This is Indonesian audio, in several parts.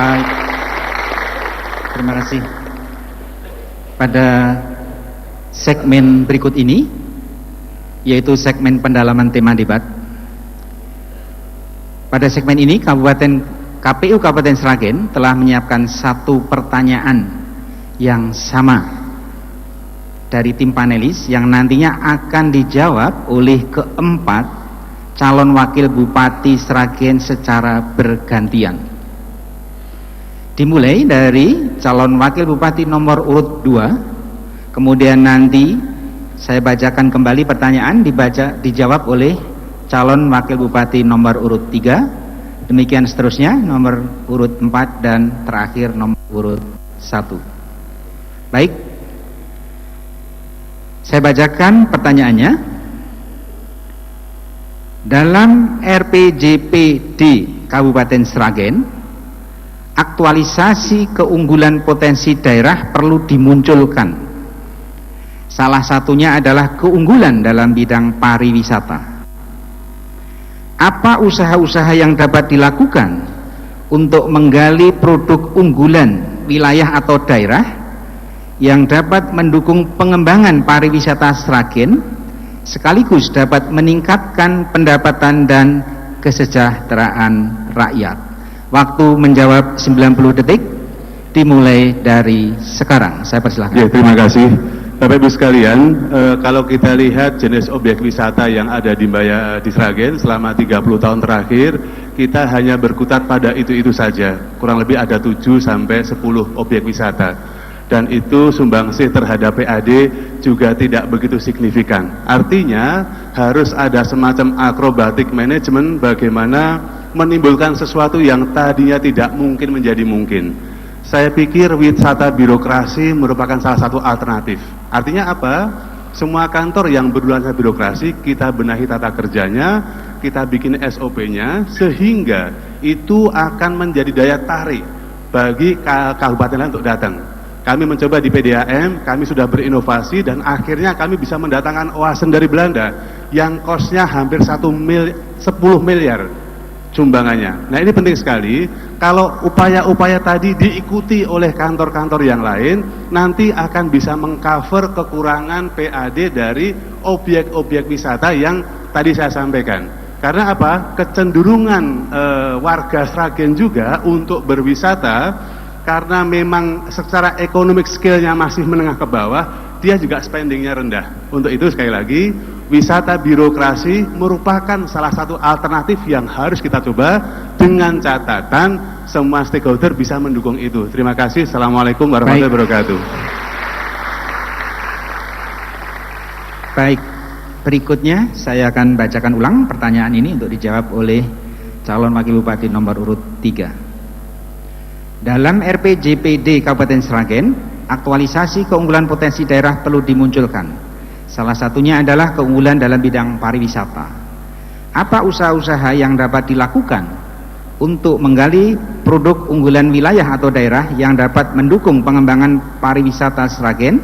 Baik, terima kasih. Pada segmen berikut ini, yaitu segmen pendalaman tema debat. Pada segmen ini, KPU Kabupaten Sragen telah menyiapkan satu pertanyaan yang sama dari tim panelis yang nantinya akan dijawab oleh keempat calon wakil Bupati Sragen secara bergantian. Dimulai dari calon wakil Bupati nomor urut 2, kemudian nanti saya bacakan kembali pertanyaan, dijawab oleh calon wakil Bupati nomor urut 3, demikian seterusnya nomor urut 4 dan terakhir nomor urut 1. Baik, saya bacakan pertanyaannya. Dalam RPJPD Kabupaten Sragen, aktualisasi keunggulan potensi daerah perlu dimunculkan. Salah satunya adalah keunggulan dalam bidang pariwisata. Apa usaha-usaha yang dapat dilakukan untuk menggali produk unggulan wilayah atau daerah yang dapat mendukung pengembangan pariwisata Sragen sekaligus dapat meningkatkan pendapatan dan kesejahteraan rakyat? Waktu menjawab 90 detik dimulai dari sekarang. Saya persilahkan. Ya, terima kasih. Bapak Ibu sekalian, kalau kita lihat jenis objek wisata yang ada di Sragen selama 30 tahun terakhir, kita hanya berkutat pada itu-itu saja. Kurang lebih ada 7 sampai 10 objek wisata. Dan itu sumbangsih terhadap PAD juga tidak begitu signifikan. Artinya harus ada semacam akrobatik manajemen bagaimana menimbulkan sesuatu yang tadinya tidak mungkin menjadi mungkin. Saya pikir wisata birokrasi merupakan salah satu alternatif. Artinya apa? Semua kantor yang bernuansa birokrasi kita benahi tata kerjanya, kita bikin SOP-nya sehingga itu akan menjadi daya tarik bagi kabupaten lain untuk datang. Kami mencoba di PDAM, kami sudah berinovasi dan akhirnya kami bisa mendatangkan oasen dari Belanda yang kosnya hampir 10 miliar sumbangannya. Nah, ini penting sekali. Kalau upaya-upaya tadi diikuti oleh kantor-kantor yang lain, nanti akan bisa mengcover kekurangan PAD dari objek-objek wisata yang tadi saya sampaikan. Karena apa? Kecenderungan warga Sragen juga untuk berwisata, karena memang secara ekonomik skillnya masih menengah ke bawah, dia juga spendingnya rendah. Untuk itu sekali lagi, wisata birokrasi merupakan salah satu alternatif yang harus kita coba dengan catatan semua stakeholder bisa mendukung itu. Terima kasih. Assalamualaikum warahmatullahi wabarakatuh. Baik, berikutnya saya akan bacakan ulang pertanyaan ini untuk dijawab oleh calon wakil Bupati nomor urut 3. Dalam RPJPD Kabupaten Sragen, aktualisasi keunggulan potensi daerah perlu dimunculkan. Salah satunya adalah keunggulan dalam bidang pariwisata. Apa usaha-usaha yang dapat dilakukan untuk menggali produk unggulan wilayah atau daerah yang dapat mendukung pengembangan pariwisata Sragen,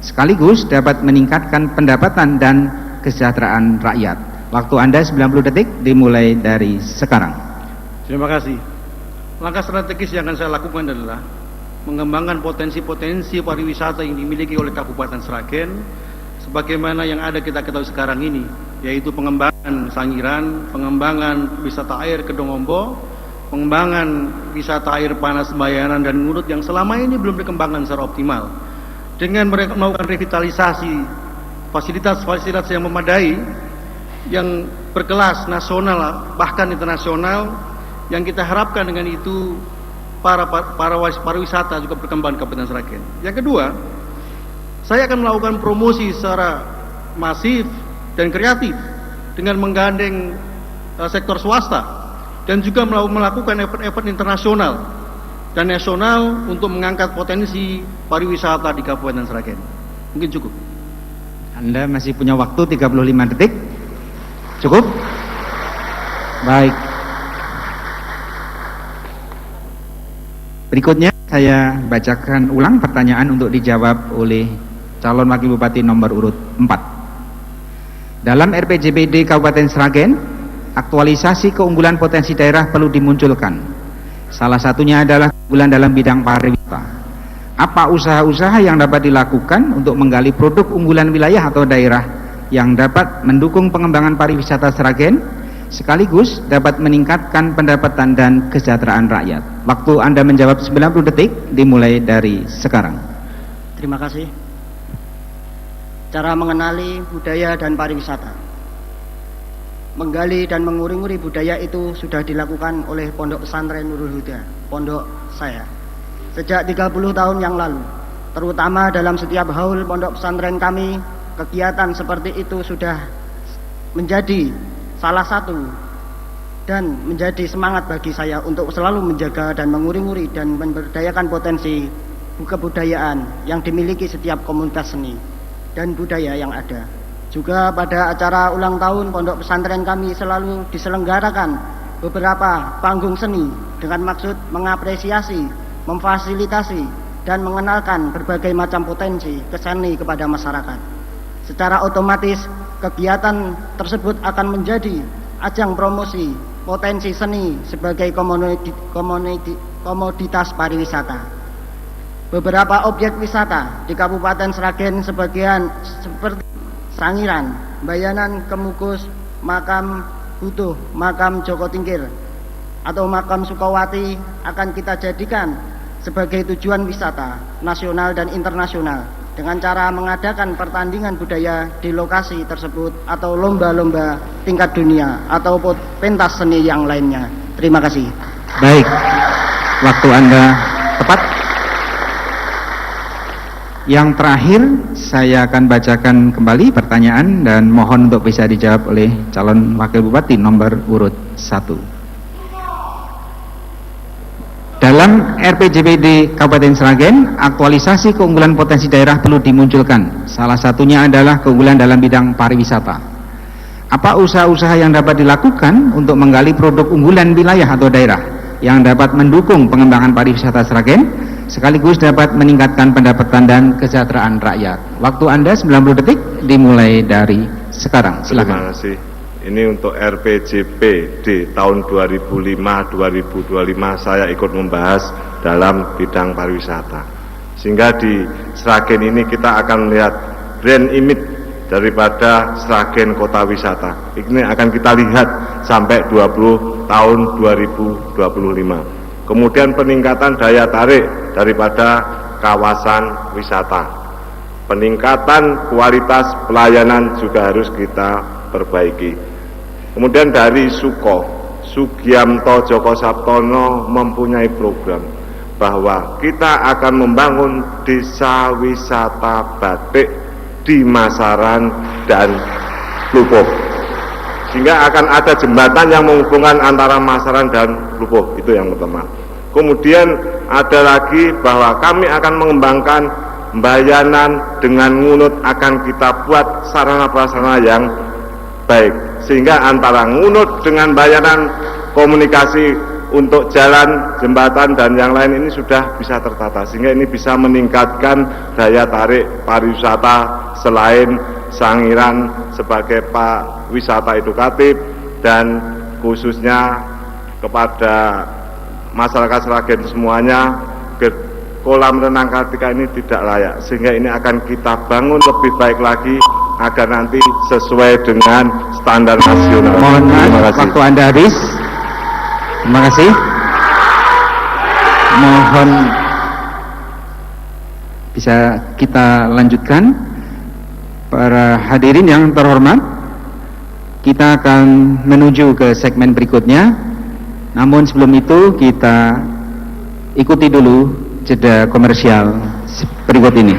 sekaligus dapat meningkatkan pendapatan dan kesejahteraan rakyat? Waktu Anda 90 detik dimulai dari sekarang. Terima kasih. Langkah strategis yang akan saya lakukan adalah mengembangkan potensi-potensi pariwisata yang dimiliki oleh Kabupaten Sragen sebagaimana yang ada kita ketahui sekarang ini, yaitu pengembangan Sangiran, pengembangan wisata air Kedongombo, pengembangan wisata air panas Bayaran dan Ngurut yang selama ini belum dikembangkan secara optimal. Dengan mereka melakukan revitalisasi fasilitas-fasilitas yang memadai, yang berkelas nasional bahkan internasional, yang kita harapkan dengan itu para pariwisata juga berkembang di Kabupaten Sragen. Yang kedua, saya akan melakukan promosi secara masif dan kreatif dengan menggandeng sektor swasta dan juga melakukan effort-effort internasional dan nasional untuk mengangkat potensi pariwisata di Kabupaten Sragen. Mungkin cukup. Anda masih punya waktu 35 detik. Cukup? Baik. Berikutnya saya bacakan ulang pertanyaan untuk dijawab oleh calon wakil Bupati nomor urut 4. Dalam RPJPD Kabupaten Sragen, aktualisasi keunggulan potensi daerah perlu dimunculkan. Salah satunya adalah keunggulan dalam bidang pariwisata. Apa usaha-usaha yang dapat dilakukan untuk menggali produk unggulan wilayah atau daerah yang dapat mendukung pengembangan pariwisata Sragen, sekaligus dapat meningkatkan pendapatan dan kesejahteraan rakyat? Waktu Anda menjawab 90 detik dimulai dari sekarang. Terima kasih. Cara mengenali budaya dan pariwisata. Menggali dan menguri-nguri budaya itu sudah dilakukan oleh Pondok Pesantren Nurul Huda, pondok saya, sejak 30 tahun yang lalu. Terutama dalam setiap haul pondok pesantren kami, kegiatan seperti itu sudah menjadi salah satu dan menjadi semangat bagi saya untuk selalu menjaga dan menguri-nguri dan memberdayakan potensi kebudayaan yang dimiliki setiap komunitas seni dan budaya yang ada. Juga pada acara ulang tahun pondok pesantren kami selalu diselenggarakan beberapa panggung seni dengan maksud mengapresiasi, memfasilitasi, dan mengenalkan berbagai macam potensi keseni kepada masyarakat. Secara otomatis kegiatan tersebut akan menjadi ajang promosi potensi seni sebagai komoditas pariwisata. Beberapa objek wisata di Kabupaten Sragen sebagian seperti Sangiran, Bayanan, Kemukus, Makam Butuh, Makam Joko Tingkir, atau Makam Sukawati akan kita jadikan sebagai tujuan wisata nasional dan internasional dengan cara mengadakan pertandingan budaya di lokasi tersebut atau lomba-lomba tingkat dunia atau pentas seni yang lainnya. Terima kasih. Baik, waktu Anda tepat. Yang terakhir, saya akan bacakan kembali pertanyaan dan mohon untuk bisa dijawab oleh calon wakil bupati nomor urut 1. Dalam RPJPD Kabupaten Sragen, aktualisasi keunggulan potensi daerah perlu dimunculkan. Salah satunya adalah keunggulan dalam bidang pariwisata. Apa usaha-usaha yang dapat dilakukan untuk menggali produk unggulan wilayah atau daerah yang dapat mendukung pengembangan pariwisata Sragen, sekaligus dapat meningkatkan pendapatan dan kesejahteraan rakyat? Waktu Anda 90 detik dimulai dari sekarang. Silakan. Terima kasih. Ini untuk RPJP di tahun 2005-2025 saya ikut membahas dalam bidang pariwisata. Sehingga di Sragen ini kita akan melihat brand image daripada Sragen Kota Wisata. Ini akan kita lihat sampai 20 tahun 2025. Kemudian peningkatan daya tarik daripada kawasan wisata. Peningkatan kualitas pelayanan juga harus kita perbaiki. Kemudian dari Sugiamto Joko Sabtono mempunyai program bahwa kita akan membangun desa wisata batik di Masaran dan Lupuh. Sehingga akan ada jembatan yang menghubungkan antara Masaran dan Lupuh, itu yang pertama. Kemudian ada lagi bahwa kami akan mengembangkan Bayanan dengan Ngunut, akan kita buat sarana prasarana yang baik. Sehingga antara Ngunut dengan Bayanan komunikasi untuk jalan, jembatan dan yang lain ini sudah bisa tertata. Sehingga ini bisa meningkatkan daya tarik pariwisata selain Sangiran sebagai wisata edukatif dan khususnya kepada masyarakat Sragen semuanya, kolam renang Kartika ini tidak layak, sehingga ini akan kita bangun lebih baik lagi agar nanti sesuai dengan standar nasional. Mohon maaf, waktu Anda habis. Terima kasih. Mohon bisa kita lanjutkan. Para hadirin yang terhormat, kita akan menuju ke segmen berikutnya. Namun sebelum itu kita ikuti dulu jeda komersial berikut ini.